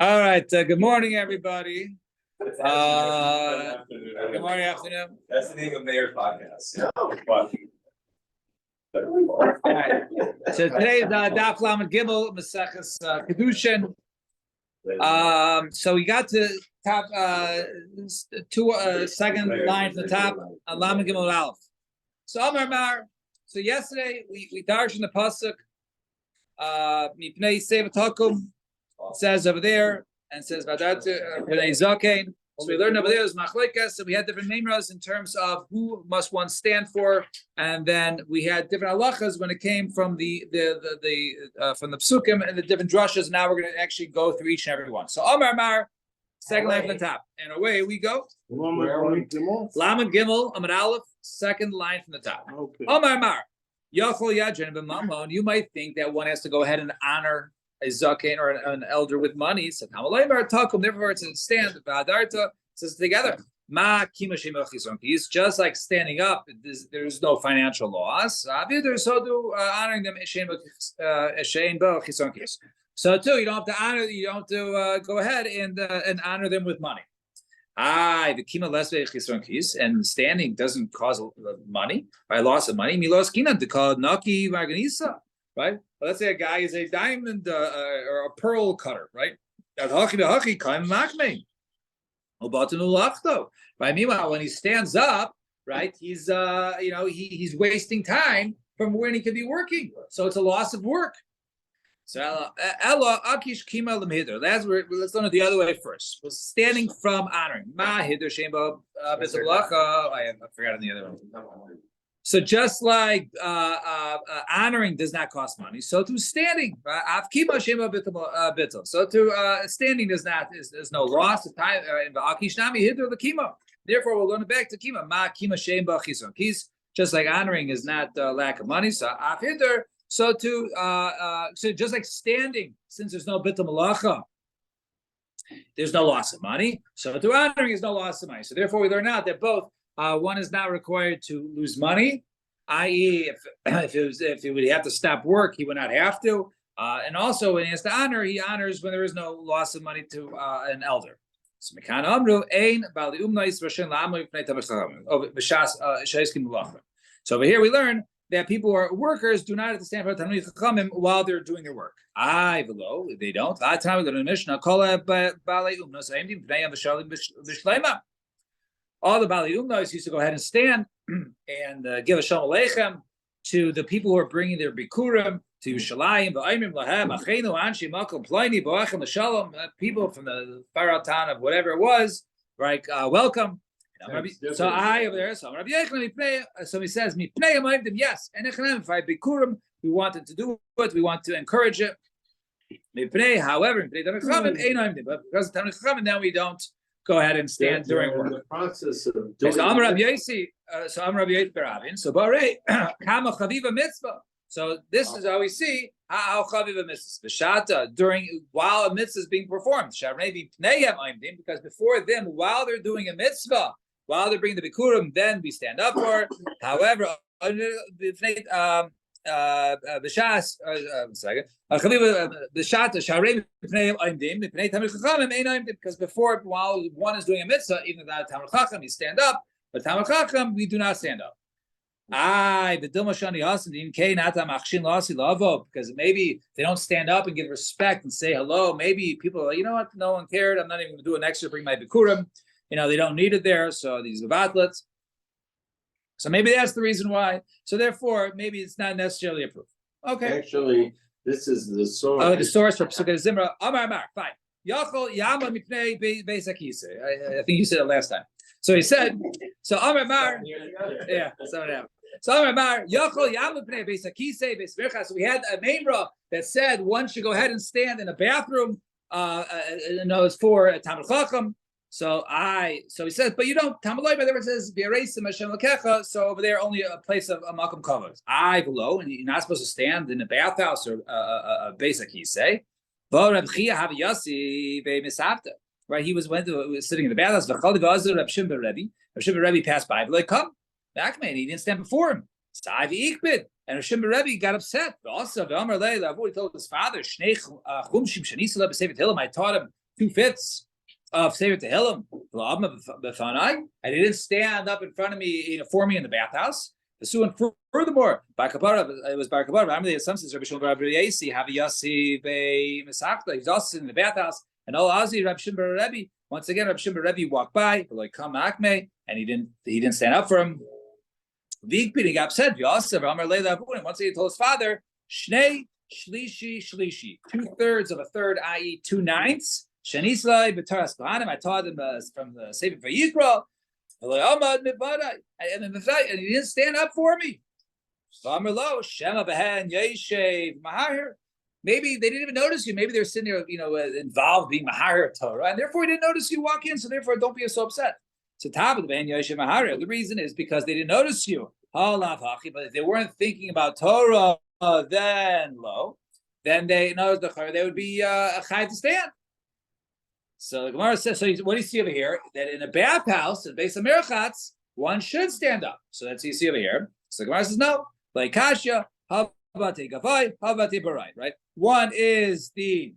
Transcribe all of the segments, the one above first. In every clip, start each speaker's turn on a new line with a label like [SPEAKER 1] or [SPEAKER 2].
[SPEAKER 1] All right. Good morning, everybody. Good morning, afternoon.
[SPEAKER 2] That's the name of Mayor's podcast.
[SPEAKER 1] All right. So today's Daf Lamed Gimel Maseches Kedushin. So we got to top second line from the top, Lamed Gimel Aleph. So Amar Mar. So yesterday we darshan the pasuk. Mipnei Seva Takum says over there, and says Pnei Zakein. So we learned over there is Machlekes. So we had different memras in terms of who must one stand for, and then we had different halachas when it came from the from the psukim and the different drushes. Now we're going to actually go through each and every one. So Amar Mar, second line from the top, and away we go. Lamed Gimel Amar Aleph, second line from the top. Okay. Amar Mar. You might think that one has to go ahead and honor a zaken or an elder with money. So therefore it's a stand. Says together. It's just like standing up. There's no financial loss. Honoring them. So too, you don't have to honor. You don't have to go ahead and honor them with money. The kima less and standing doesn't cause money, right? Loss of money. Milos kina to call naki marganisa, right? Well, let's say a guy is a diamond or a pearl cutter, right? Right? Meanwhile, when he stands up, right, he's he's wasting time from when he could be working. So it's a loss of work. So Ella Akish Kima Lemhider. Let's learn it the other way first. Was standing from honoring. Ma Hider Shemba Bisablacha. I forgot the other one. So just like honoring does not cost money, so to standing. Kima Shemba Bittel. So to standing is no loss. Akish Nami Hider the Kima. Therefore, we're going back to Kima. Ma Kima Shemba Chison Kis. Just like honoring is not lack of money. So Af Hider. So so just like standing, since there's no bitul malacha, there's no loss of money. So to honoring is no loss of money. So therefore, we learn out that both one is not required to lose money, i.e., if he would have to stop work, he would not have to. And also, when he has to honor, he honors when there is no loss of money to an elder. So over here we learn that people who are workers do not have to stand for Talmid Chachamim while they're doing their work. Below they don't. That time we go to the Mishnah. All the Balei Umnos used to go ahead and stand and give a Shalom Aleichem to the people who are bringing their bikurim to Yerushalayim. People from the far town of whatever it was, right? Welcome. So I over there. So he says, yes. And if I bikurim, we wanted to do it. We want to encourage it. However, but because of Talmid Chachamim, now we don't go ahead and stand during work.
[SPEAKER 3] The process of doing.
[SPEAKER 1] So Amar Rabbi Yossi, so Barei Kama Chaviva Mitzvah. So this is how we see how Chaviva Mitzvah B'Shata while a mitzvah is being performed. Because before them, while they're doing a mitzvah, while they're bringing the bikurim, then we stand up for it. However, because before, while one is doing a mitzvah, even without Talmid Chacham, we stand up. But Talmid Chacham, we do not stand up. Because maybe they don't stand up and give respect and say hello. Maybe people are like, you know what, no one cared. I'm not even going to do an extra, bring my bikurim. They don't need it there. So these gavatlets. So maybe that's the reason why. So therefore, maybe it's not necessarily approved. Okay.
[SPEAKER 3] Actually, this is the source.
[SPEAKER 1] Oh, the source for Pesukei Zimra. Amar, fine. Yachol Yama Mipnei Beis Akise. I think you said it last time. So he said, so Amar, yeah, someone else. So Amar, Yachol Yama Mipnei Beis Akise Beis Vircha. So we had a memra that said one should go ahead and stand in a bathroom. It's for Talmid Chacham. So he says, but you don't. Tamaloi, by the way, says B'Yareisim Hashem Lakecha. So over there, only a place of a makom kavod. Below, and you're not supposed to stand in a bathhouse or a basic. He say, right? He was sitting in the bathhouse. Reb Shimon Rebbe passed by. Like, come, back, man. He didn't stand before him. Savi Ikbid. And Rav Shimon Rebbe got upset. Also, V'amar Leila, I've already told his father, Shnei Chumshim Shanisala B'Sevet Tehillim. I taught him 2/5 of Sevet Tehillim. And he didn't stand up in front of me, for me in the bathhouse. Furthermore, it was Bar Kabar. I'm the some says Rabbi Shimon Bar Yasi have Yasi Be Misakta. He's also sitting in the bathhouse, and Azi Rabbi Shimon Bar Rebbe. Once again, Rabbi Shimon Bar Rebbe walked by, like come Akme, and he didn't stand up for him. Vigpid got upset. Yosef Amar Leila. Once he told his father, Shnei Shlishi Shlishi, 2/3 of a third, i.e., 2/9. Shanislai B'Taras Kohanim. I taught him from the Sefer Vayikra. And he didn't stand up for me. Maybe they didn't even notice you. Maybe they're sitting there, involved being Mahar Torah, and therefore he didn't notice you walk in. So therefore, don't be so upset. So the reason is because they didn't notice you. But if they weren't thinking about Torah, then they would be a chai to stand. So the Gemara says, so what do you see over here? That in a bathhouse, in Beis HaMerchatz, one should stand up. So that's what you see over here. So the Gemara says, no. Like Kasha, Havate Gavai, Havate Barai, right? One is the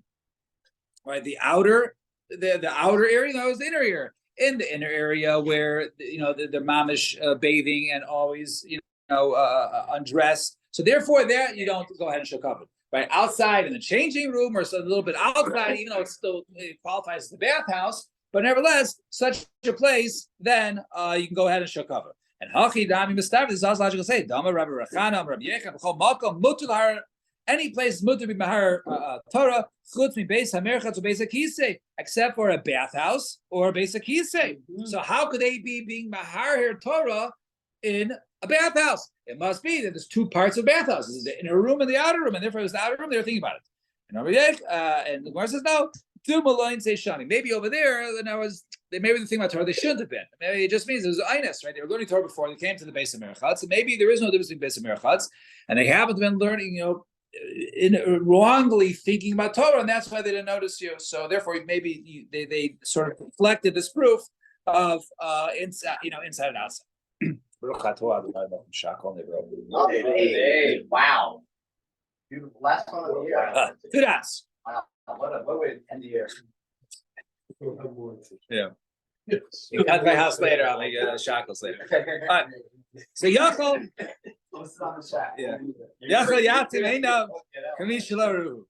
[SPEAKER 1] outer area, that was the inner area. In the inner area where, the mamish bathing and always, undressed. So therefore there, you don't go ahead and show cover. Right outside in the changing room, or so a little bit outside, even though it qualifies as the bathhouse, but nevertheless, such a place, then you can go ahead and show cover. And Hachi Dami Mistav, this is also logical to say, Dama Rabbi Rachana, Rabbi Yechon, B'chol Malkom, Mutul any place Mutul B'Mahar Torah, Chutz Mi Beis HaMerchatz or Beis HaKisei, except for a bathhouse or a Beis HaKisei. So how could they be being Mahar Torah in a bathhouse? It must be that there's two parts of bathhouse. There's the inner room and the outer room, and therefore it was the outer room. They were thinking about it. And the Gemara says no. Maybe over there, maybe the thing about Torah they shouldn't have been. Maybe it just means it was einus, right? They were learning Torah before they came to the Beis HaMerchatz, and maybe there is no difference between Beis HaMerchatz, and they haven't been learning, wrongly thinking about Torah, and that's why they didn't notice you. So therefore, maybe they sort of reflected this proof of inside and outside.
[SPEAKER 4] Hey, wow. Beautiful. Last one of the year.
[SPEAKER 1] Good ass.
[SPEAKER 4] Wow. What a way to end the year.
[SPEAKER 1] Yeah. You cut my house later, I'll make shackles later. All right. So Yachol.
[SPEAKER 4] Let's sit on the chat.
[SPEAKER 1] Yeah. Yachol Yatim Einav Kamishilaru.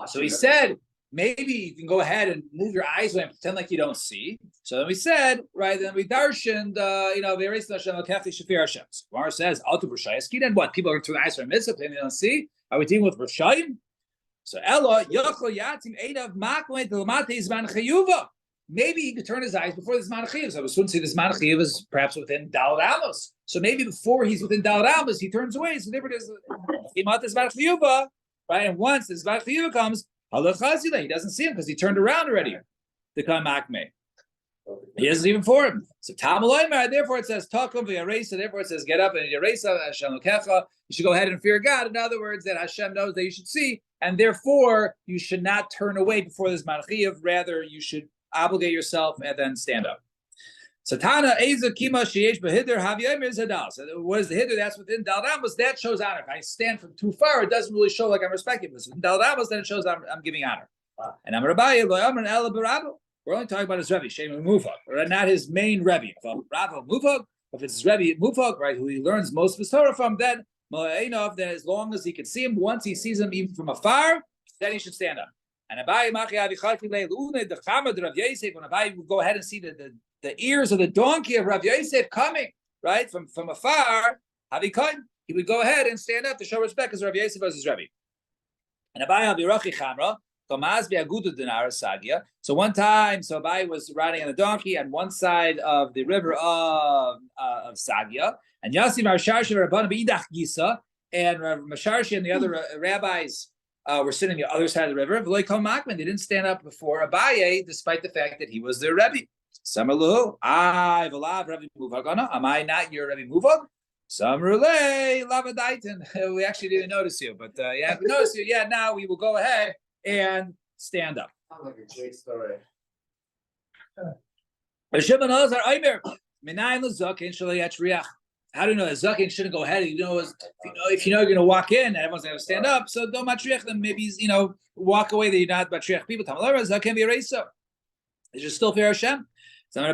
[SPEAKER 1] So he said, maybe you can go ahead and move your eyes away and pretend like you don't see. So then we said, right, then we darshaned, Ve'eres Hashem Al-Kefti Shafir Hashem. So Gemara says, Altu B'Rashayas, then what? People are through the eyes for a mitzvah, and they don't see? Are we dealing with Rashayim? So Ella, Yochel Yatim Einav Makmei Delamate Zman Chayuva. Maybe he could turn his eyes before the Zman Chayuv. So I was soon see the Zman Chayuv is perhaps within Dalad Amos. So maybe before he's within Dalad Amos, he turns away. So therefore there's Imat Zman Chayuva, right? And once the Zman Chayuva comes, he doesn't see him because he turned around already. The Kamakme. He isn't even for him. So Tamaloimar, therefore it says Takum v'Yaresa, therefore it says get up and Yaresa Hashem Lokecha. You should go ahead and fear God. In other words, that Hashem knows that you should see, and therefore you should not turn away before this Malchiyav. Rather, you should obligate yourself and then stand up. Satana Eza Kima Sheyesh Behidr Haviyim is Hadal. So what is the Hidr? That's within Dal Ramos. That shows honor. If I stand from too far, it doesn't really show like I'm respecting this. Within Dal Ramos, then it shows I'm giving honor. And I'm Rabbi Loyam Ela Barabo. We're only talking about his Rebbe, Shem Mufag, or not his main Rebbe. Rabbi Mufag, if it's his Rebbe Mufag, right, who he learns most of his Torah from, then as long as he can see him, once he sees him even from afar, then he should stand up. And Abai Machi Avichati Leilune, the Chamad Rav Yosef, when Abai would go ahead and see the ears of the donkey of Rav Yosef coming, right, from afar, he would go ahead and stand up to show respect because Rav Yosef was his Rebbe. And Abai Avirachi Chamra, so one time, Abai was riding on a donkey on one side of the river of Sagia, and Yossi Marsharshi Rabban B'idach Gisa, and Rav Masharshi and the other rabbis were sitting on the other side of the river. They didn't stand up before Abaye, despite the fact that he was their Rebbe. Samalu, am I not your Rebbe Muvag? Samrule, Lavadaitan. We actually didn't notice you, but you haven't noticed you. Yeah, now we will go ahead and stand up.
[SPEAKER 4] Sounds like a great story.
[SPEAKER 1] how do you know that Zaken shouldn't go ahead? If you know you're going to walk in and everyone's going to stand up, so don't matriach them. Maybe walk away that you're not matriach people. Tamalara Zaken v'reisa. It's just still fair Hashem. And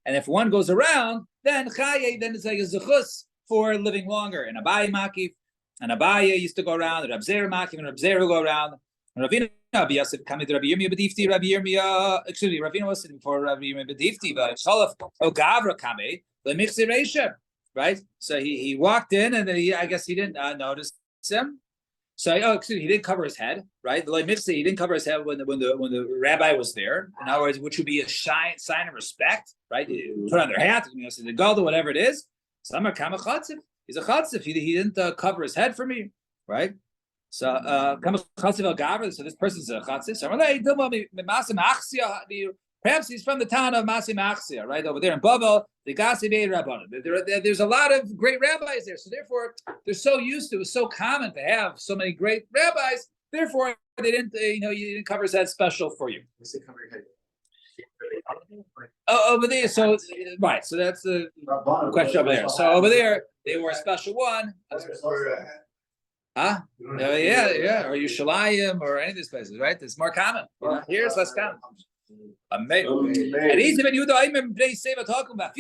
[SPEAKER 1] if one goes around, then it's like a zechus for living longer. And Abaye makif, and Abaye used to go around. And Rab Zera makif, and Rab Zera go around. And Ravina Yosef coming to Rabbi Yirmiyah Bedifti. Rabbi Yirmiyah, excuse me, Ravina was sitting for Rabbi Yirmiyah Bedifti. But Shalaf Gavra Kame the Mixi Reisha, right? So he walked in, and then I guess he didn't notice him. So, excuse me, he didn't cover his head, right? The Mixi, he didn't cover his head when the rabbi was there. In other words, which would be a sign of respect, right? Put on their hat, the galda, whatever it is. Some are kama chatzif. He's a chatzif. He didn't cover his head for me, right? So kama chatzif al gavra. So this person's a chatzif. So perhaps he's from the town of Masim Achsia, right over there in Bavel. The Gasibei Rabbanim. There's a lot of great rabbis there, so therefore they're so used to. It's so common to have so many great rabbis. Therefore, they didn't. You didn't cover his head special for you. Over there. So right. So that's the question over there. So over there, they were a special one. Huh? Yeah. Or Yerushalayim or any of these places, right? It's more common. Here it's less common. Amazing. And Isa ben Yehuda, I remember Seva talking about.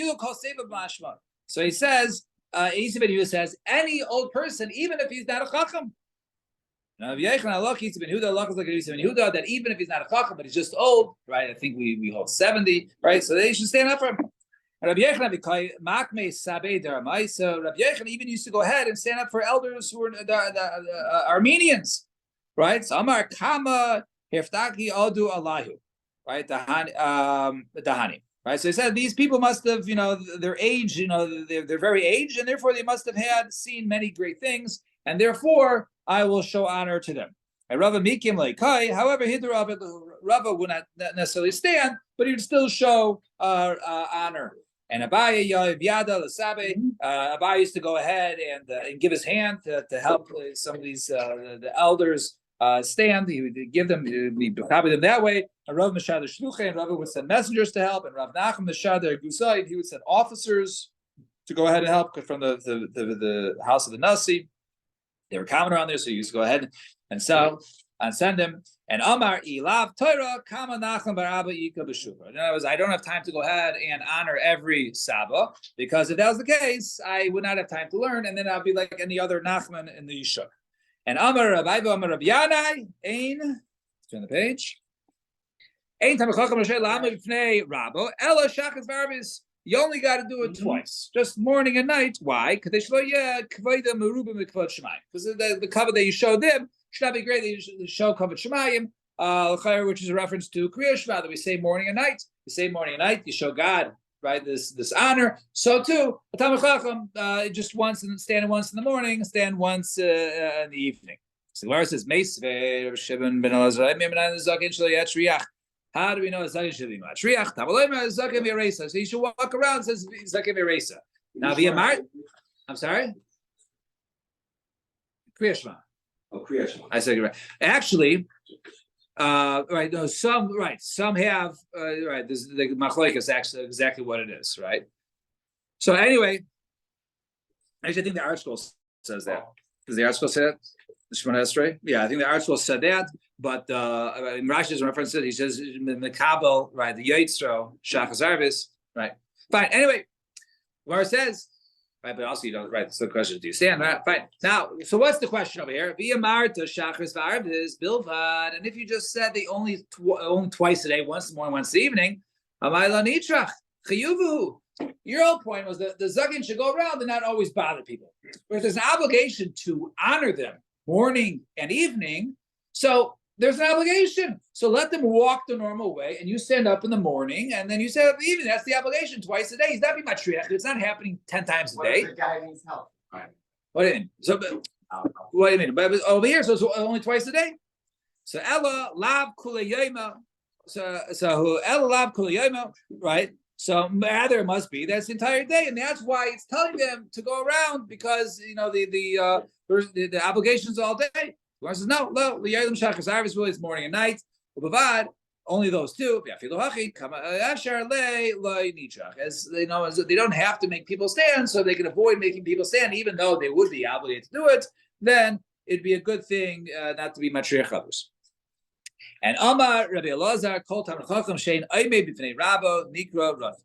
[SPEAKER 1] So he says, Isa ben Yehuda says, any old person, even if he's not a chacham. Now, Isa ben Yehuda, is like Isa ben Yehuda, that even if he's not a chacham, but he's just old, right? I think we hold 70, right? So they should stand up for him. Rabbi Yechon even used to go ahead and stand up for elders who were the Armenians, right? So Amar Kama Heftaki Adu Allahu. Right, Dahani. Right, so he said these people must have, their age, they're very aged, and therefore they must have seen many great things, and therefore I will show honor to them. And Rava Mikim Leikai, however, Rava would not necessarily stand, but he would still show honor. And Abaye Yada Lasabe, Abaye used to go ahead and give his hand to help some of these the elders. Stand, he would give them, he would copy them that way. And Rav Meshad Shluche, and Rav would send messengers to help, and Rav Nachum Meshad Gusai, he would send officers to go ahead and help from the house of the Nasi. They were common around there, so he used to go ahead and send them. And Amar Ilav Torah Kama Nachum Bar Abba Ika B'Shuvah. In other words, I don't have time to go ahead and honor every Saba, because if that was the case, I would not have time to learn, and then I'll be like any other Nachman in the Yishuk. And Amar Rabbi Amar Rabbi Yanai, turn the page. Ein Tamachacham Rashay Lama B'Fnei Rabo Ella Shachas Varvis. You only got to do it twice, just morning and night. Why? Because the cover that you showed them should not be great. They show covered Shemayim, which is a reference to Kriya Shema that we say morning and night. You say morning and night. You show God, right? This honor. So too, a Talmid Chacham, just once and stand once in the morning, stand once in the evening. So where it says Meisvei Rav Shimon ben Elazar, how do we know it's Zaken Sheli Matriach? Zaken V'Yaresa. So you should walk around. Says Zaken V'Yaresa. Now V'Yamar. I'm sorry. Kriya Shema.
[SPEAKER 2] Oh, Kriya Shema.
[SPEAKER 1] I said right. Actually, right. No, some have right. This the Machlokes is actually exactly what it is, right? So anyway, actually, I think the Art Scroll says that. Does the Art Scroll say that? The Shemona Esrei? Yeah, I think the Art Scroll said that. But in Rashi's reference to it, he says Mekabel, right? The Yitzro Shachas Arvis, right? Fine. Anyway, where it says, right? But also you don't, right? So the question: do you stand? Right? Fine. Now, so what's the question over here? Via Marta Shachas Arvis Bilvad, and if you just said they only twice a day, once in the morning, once in the evening, Amayla Nitrach Chiyuvu. Your whole point was that the Zakin should go around and not always bother people. But there's an obligation to honor them morning and evening. So there's an obligation. So let them walk the normal way, and you stand up in the morning, and then you stand up in the evening. That's the obligation twice a day. He's not being matriach. It's not happening 10 times a day.
[SPEAKER 4] What if the guy needs help?
[SPEAKER 1] Right. What do you mean? So, what do you mean? But over here, so it's only twice a day. So Ella Lab Kulayema. So Ella Lab Kulayema, right? So rather it must be that's the entire day, and that's why it's telling them to go around, because the obligations all day. Says no, the Shachas Arvis really is morning and night. Ubavad only those two. As you know, as they don't have to make people stand, so they can avoid making people stand, even though they would be obligated to do it. Then it'd be a good thing not to be matriach others. And Amar Rabbi Elazar Kol Talmid Chacham Shein Oimei B'fnei Rabo Nikra Rav.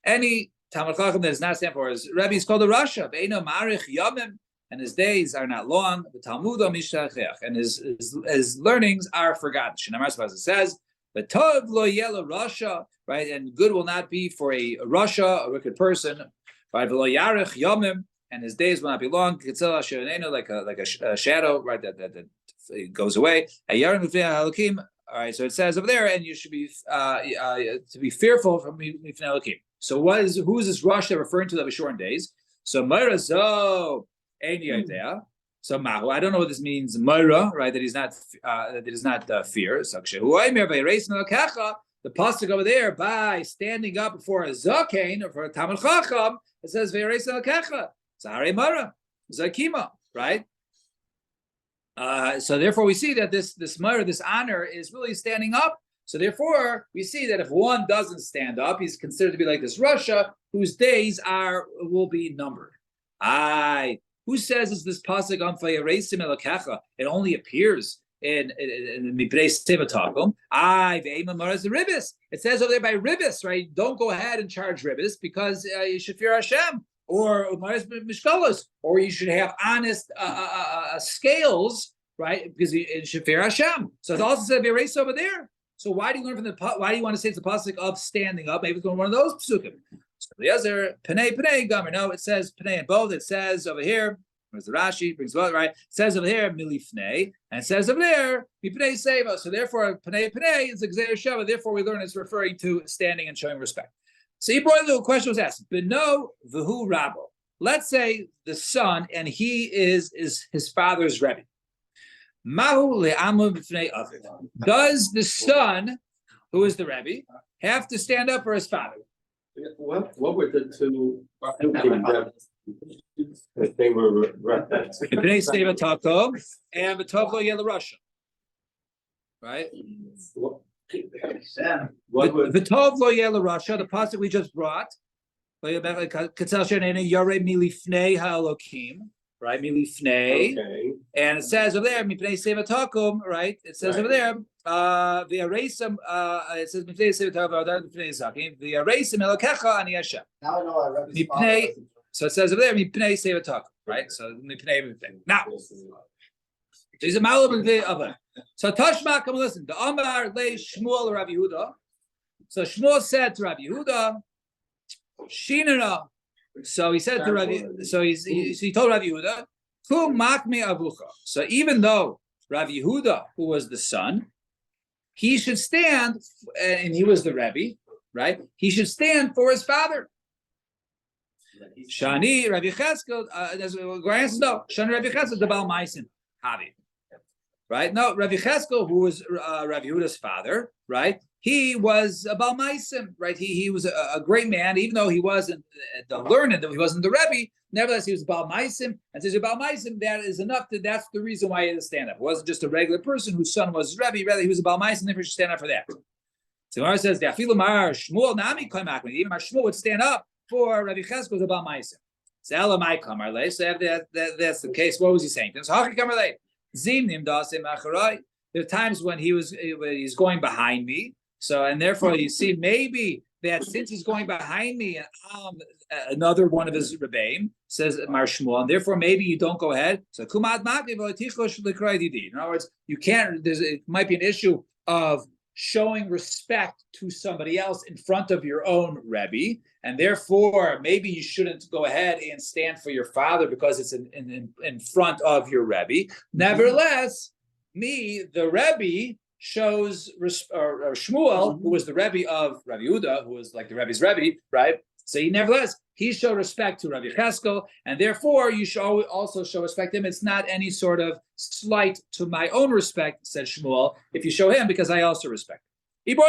[SPEAKER 1] Any Talmid Chacham that is not stand for his Rebbe is called a Rasha. Beino Marich Yomim, and his days are not long. The Talmud Mishtachech, and his learnings are forgotten. Shinamar Spaz says, "But Tov Lo Yela Rasha," right, and good will not be for a Rasha, a wicked person. Right, V'lo Yarich Yomim, and his days will not be long. Kitzela Sherenenu, like a shadow, right, that it goes away. All right, so it says over there, and you should be to be fearful from Mifnei Elokim. So who is this rush they're referring to that was shortened days? So Ma'irazo Ein Yodea. So Mahu, I don't know what this means. Ma'ira, right? That is not fear. So the pasuk over there by standing up before a zaken or for a Talmid Chacham, it says Ve'ereis Elokecha. Zahare Mara, Zakima, right? So therefore, we see that this murder, this honor, is really standing up. So therefore, we see that if one doesn't stand up, he's considered to be like this Russia, whose days will be numbered. Who says is this pasuk on Vayereisim Elokecha? It only appears in Miprei Sevatakum. Ribis. It says over there by Ribis, right? Don't go ahead and charge Ribis because you should fear Hashem. Or or you should have honest scales, right? Because it should fear Hashem. So it's also said erase over there. So why do you learn from why do you want to say it's the pasuk of standing up? Maybe it's going to one of those psukim. So the other penei gomer. No, it says penei in both. It says over here. Where's the Rashi? Brings both, right? It says over here milifnei, and it says over there mipnei seva. So therefore penei is exer shava. Therefore we learn it's referring to standing and showing respect. So the question was asked, Beno v'hu Rabo. Let's say the son, and he is his father's Rebbe. Mahu le'amu b'fnei aviv. Does the son, who is the Rebbe, have to stand up for his father?
[SPEAKER 3] What were the two that they were referenced?
[SPEAKER 1] B'nei Seva Tako and B'tov Lo Yela Rasha. Right? The Tov Lo Yela Rasha, the pasuk we just brought, right? Milifnei, and it says over there, Mipnei Sevatakum, right? It says over there, the Aresim, it says Mipnei Sevatakum, the Aresim Elokecha Ani Hashem.
[SPEAKER 4] Now I know I read this.
[SPEAKER 1] So it says over there, Mipnei Sevatakum, right? So Mipnei. Now. He's a malab of. So Tashma, come listen. The Amar le Shmuel Rabbi Yehuda. So Shmuel said to Rabbi Yehuda, Shinana. So he said to Rabbi. So he told Rabbi Yehuda, Kum makme avucha. So even though Rabbi Yehuda, who was the son, he should stand, and he was the Rebbe, right? He should stand for his father. Shani Rabbi Cheskel. No. Shani Rabbi Cheskel the Baal Maisim Havi. Right? No, Rabbi Cheskel, who was Rabbi Yehuda's father, right? He was a Baal Maisim, right? He was a great man, even though he wasn't the learned, he wasn't the Rebbe. Nevertheless, he was Baal Maisim. And since he's Baal Maisim, that is enough. That's the reason why he had to stand up. It wasn't just a regular person whose son was Rebbe. Rather, he was a Baal Maisim, therefore he should stand up for that. So Gemara says, even Mar Shmuel would stand up for Rabbi Cheskel, the Baal Maisim. So that's the case. What was he saying? There are times when he's going behind me. So, and therefore you see maybe that since he's going behind me and another one of his Rebbeim, says Mar Shmuel, and therefore maybe you don't go ahead. So in other words, you can't, it might be an issue of showing respect to somebody else in front of your own Rebbe, and therefore maybe you shouldn't go ahead and stand for your father because it's in front of your Rebbe. Nevertheless, the Rebbe shows, or Shmuel, who was the Rebbe of Rabbi Yehuda, who was like the Rebbe's Rebbe, right? So he showed respect to Rabbi Cheskel, and therefore you should also show respect to him. It's not any sort of slight to my own respect, said Shmuel, if you show him, because I also respect him.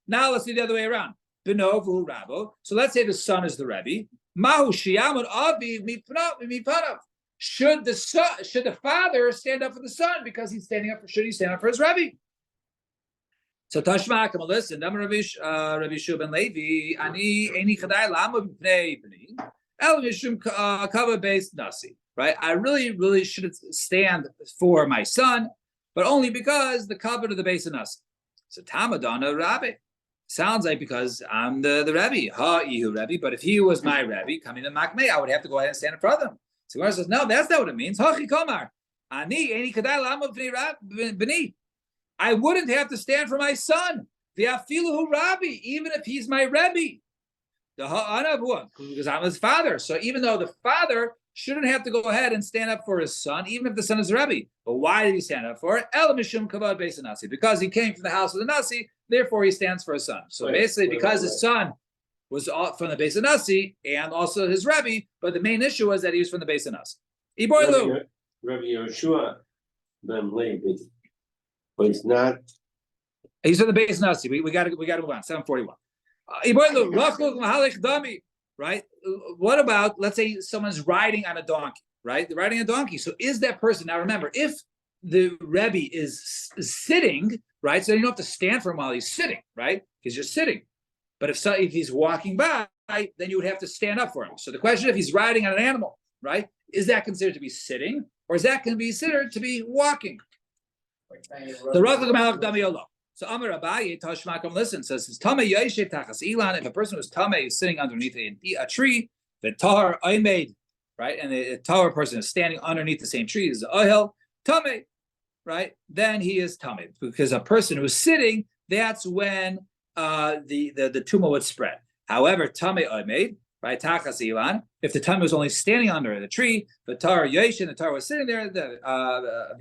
[SPEAKER 1] Now let's do the other way around. Benovu Rabo. So let's say the son is the Rebbe. Mahu Shiamud Aviv Mipanav. Should the father stand up for the son because he's standing up for? Should he stand up for his Rebbe? So Tashma, come on, listen. Rabbi Shua ben Levi, ani chadai lama b'nei b'ni, el mishum kava based nasi. Right? I really shouldn't stand for my son, but only because the covenant of the base of nasi. So Tamadana Rabbi. Sounds like because I'm the Rebbe, Ihu Rebbe, but if he was my Rebbe coming to Makmei, I would have to go ahead and stand in front of him. So Gemara says, no, that's not what it means. Hachi Komar. I wouldn't have to stand for my son. V'afilu Rabbi, even if he's my Rebbe. Because I'm his father. So even though the father shouldn't have to go ahead and stand up for his son, even if the son is a Rebbe. But why did he stand up for it? El Mishum Kavod Beis Nasi. Because he came from the house of the Nasi, therefore he stands for his son. So because his son was from the Beis Nasi and also his Rebbe, but the main issue was that he was from the Beis Nasi.
[SPEAKER 3] Rabbi Yoshua ben Levi, but it's not.
[SPEAKER 1] He's from the Beis Nasi. We got to move on. 741. Right? What about, let's say someone's riding on a donkey, right? They're riding a donkey. So is that person, now remember, if the Rebbe is sitting, right? So you don't have to stand for him while he's sitting, right? Because you're sitting. But if he's walking by, then you would have to stand up for him. So the question, if he's riding on an animal, right? Is that considered to be sitting? Or is that going to be considered to be walking? The Rav Malach Damiolo. So Amar Abaye Tashmakom listen says Tamei Yeshev Tachas Ilan. If a person who's Tamei is sitting underneath a tree, the Tar I made, right, and the Tar person is standing underneath the same tree is Ohel Tamei, right? Then he is Tamei because a person who's sitting, that's when the tumor would spread. However, Tamei I made, right? Tachas Ilan. If the tumor was only standing under the tree, the Tar Yeshev, the Tar was sitting there. The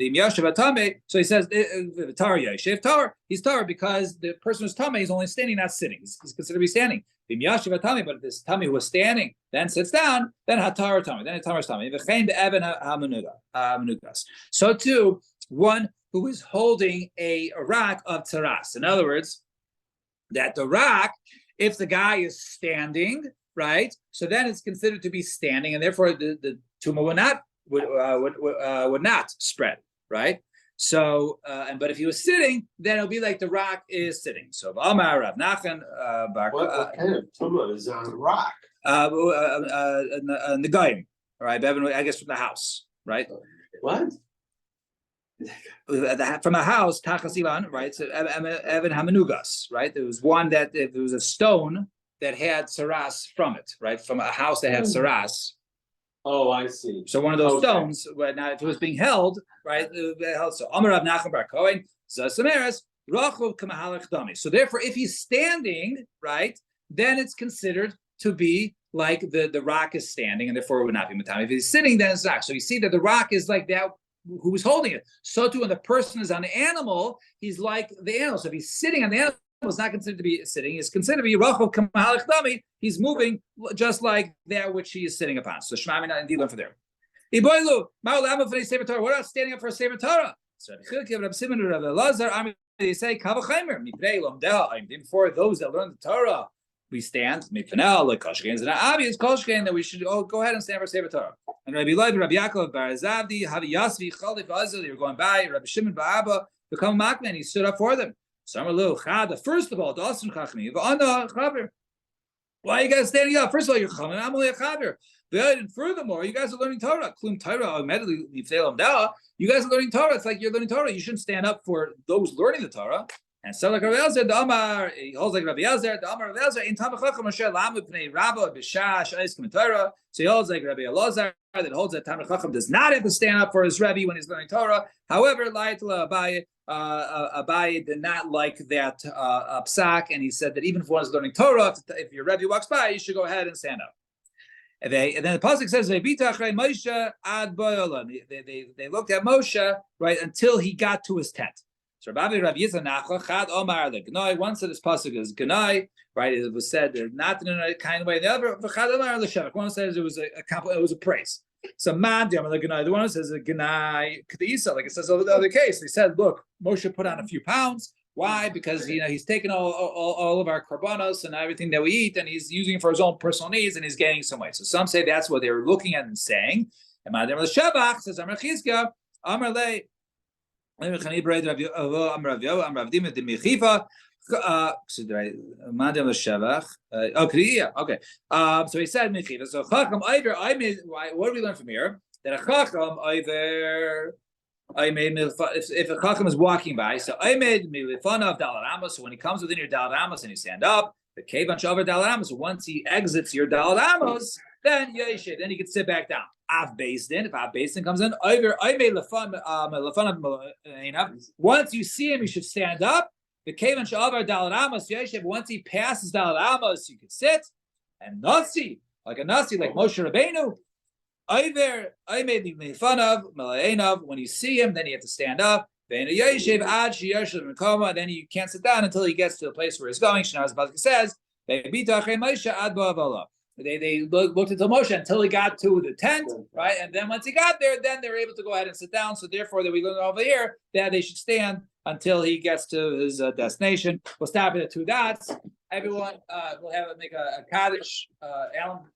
[SPEAKER 1] Miyashav Tamei. So he says the Tar Yeshev Tar. He's Tar because the person who's Tamei is only standing, not sitting. He's considered to be standing. The Miyashav Tamei, but if this Tamei who was standing then sits down, then Hatar Tamei, then Hatar Tamei. V'chein be'evan ha'menugas. So too, one who is holding a rock of tzaras. In other words, that the rock, if the guy is standing, right? So then it's considered to be standing, and therefore the tumor would not spread, right? So, but if he was sitting, then it'll be like the rock is sitting. So, Amar Rav Nachman,
[SPEAKER 3] What kind of tumor is on a rock?
[SPEAKER 1] the guy, all right? I guess from the house, right?
[SPEAKER 3] What?
[SPEAKER 1] From a house, Tachas Ilan, right? So Evan Hamenugas, right? There was one that there was a stone that had saras from it, right? From a house that had saras.
[SPEAKER 3] Oh, I see.
[SPEAKER 1] So one of those stones, but now if it was being held, right? So Amar Rav Nachman bar Kohen, Zasameres, Rachov Kamahalach Dami. So therefore, if he's standing, right, then it's considered to be like the rock is standing, and therefore it would not be matami. If he's sitting, then it's not. So you see that the rock is like that. Who's holding it? So too, when the person is on the animal, he's like the animal. So if he's sitting on the animal, is not considered to be sitting. He's considered to be Rachel Kamalach Dami. He's moving just like that which he is sitting upon. So Shema Mina indeed learn from there. Iboilu, Ma'olam for Sefer Torah. What else standing up for a Sefer Torah? So Rabbi Simon Rav Elazar, they say Kavachaimer. Before those that learn the Torah, we stand. Mifanel like Koshkein. And obvious Koshkein that we should go ahead and stand for Sefer Torah. And Rabbi Leib, Rabbi Yaakov, Bar Zavdi, Havi Yasvi, Chalif Azil. They were going by. Rabbi Shimon Ba'aba become Makman. He stood up for them. First of all, why are you guys standing up? First of all, you're Chachamim. I'm only a Chaver. And furthermore, you guys are learning Torah. Klum Torah, you guys are learning Torah. It's like you're learning Torah. You shouldn't stand up for those learning the Torah. And so like Rabbi Elazar, the Amar, he holds like Rabbi Elazar, the Amar Rabbi Elazar, in Tamach Chacham Asher Lamu Pnei Rabba B'Shash Eiskim Torah. So he holds like Rabbi Elazar that holds that Tamach Chacham does not have to stand up for his Rebbe when he's learning Torah. However, La'itla Abaye did not like that psak, and he said that even if one is learning Torah, if your Rebbe walks by, you should go ahead and stand up. And then the pasuk says they looked at Moshe right until he got to his tent. So Rabbi Yitzchak Chad Omar the Gnai. One said this pasuk is Gnai, right? It was said not in a kind of way. The other Chad Omar the Shevach. One says it was a compliment, it was a praise. So Man the Gnai. The one says a Gnai Kedisa, like it says over the other case. They said, look, Moshe put on a few pounds. Why? Because he's taking all of our karbanos and everything that we eat, and he's using it for his own personal needs, and he's gaining some weight. So some say that's what they were looking at and saying. And Madam Shevach says Amar Chizkiah, Amar Le. Okay. So he said mechiva. So chacham either I made. What do we learn from here? That a chacham either I made if a chacham is walking by. So I made milifana of dalaramos. So when he comes within your dalaramos and you stand up, the kevan shavar dalaramos. Once he exits your dalaramos, then yeshiv. Then he can sit back down. Av based in. If Av based in comes in, either I made lefana. Once you see him, you should stand up. The kevan shavar dalaramos yeshiv. Once he passes dalaramos, you can sit. And nasi, like a nasi, like Moshe Rabbeinu. Either I made the fun of when you see him, then you have to stand up. Then you can't sit down until he gets to the place where he's going. Shnaz Bazka says they looked until Moshe until he got to the tent, right? And then once he got there, then they're able to go ahead and sit down. So therefore, that we learn over here that they should stand until he gets to his destination. We'll stop at the 2 dots. Everyone will make a Kaddish. Alan.